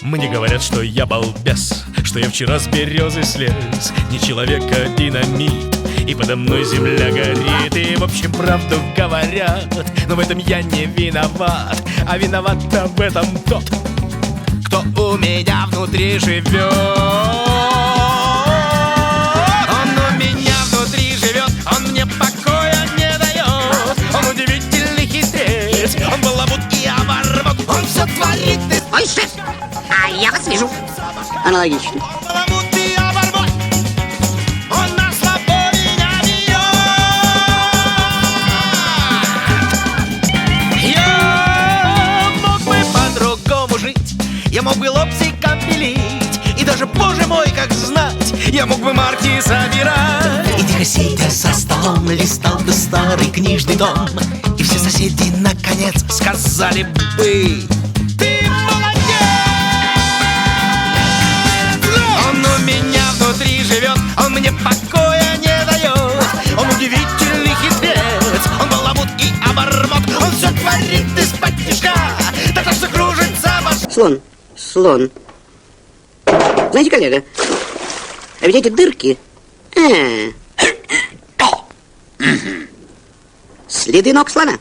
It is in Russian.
Мне говорят, что я балбес, что я вчера с березы слез. Не человек, а динамит, и подо мной земля горит. И в общем правду говорят, но в этом я не виноват. А виноват-то в этом тот, кто у меня внутри живет. Он у меня внутри живет, он мне покоя не дает. Он удивительный хитрец, он баламут и оборвет. Он все творит и... Ой, шеф, а я вас вижу. Аналогично. Баламут и оборвет. Он на слабо меня бьет. Я мог бы по-другому жить, я мог бы лобзиком пилить, и даже, боже мой, как знать, я мог бы марки собирать. И тихо сидя за столом листал бы старый книжный том, и все соседи наконец Сказали бы: ты молодец! Он у меня внутри живет, он мне покоя не дает. Он удивительный хитрец, он баламут и оборвет. Он все творит из-под тишка, да так что кружится башка. Слон. Знаете, коллега, а ведь эти дырки... Следы ног слона.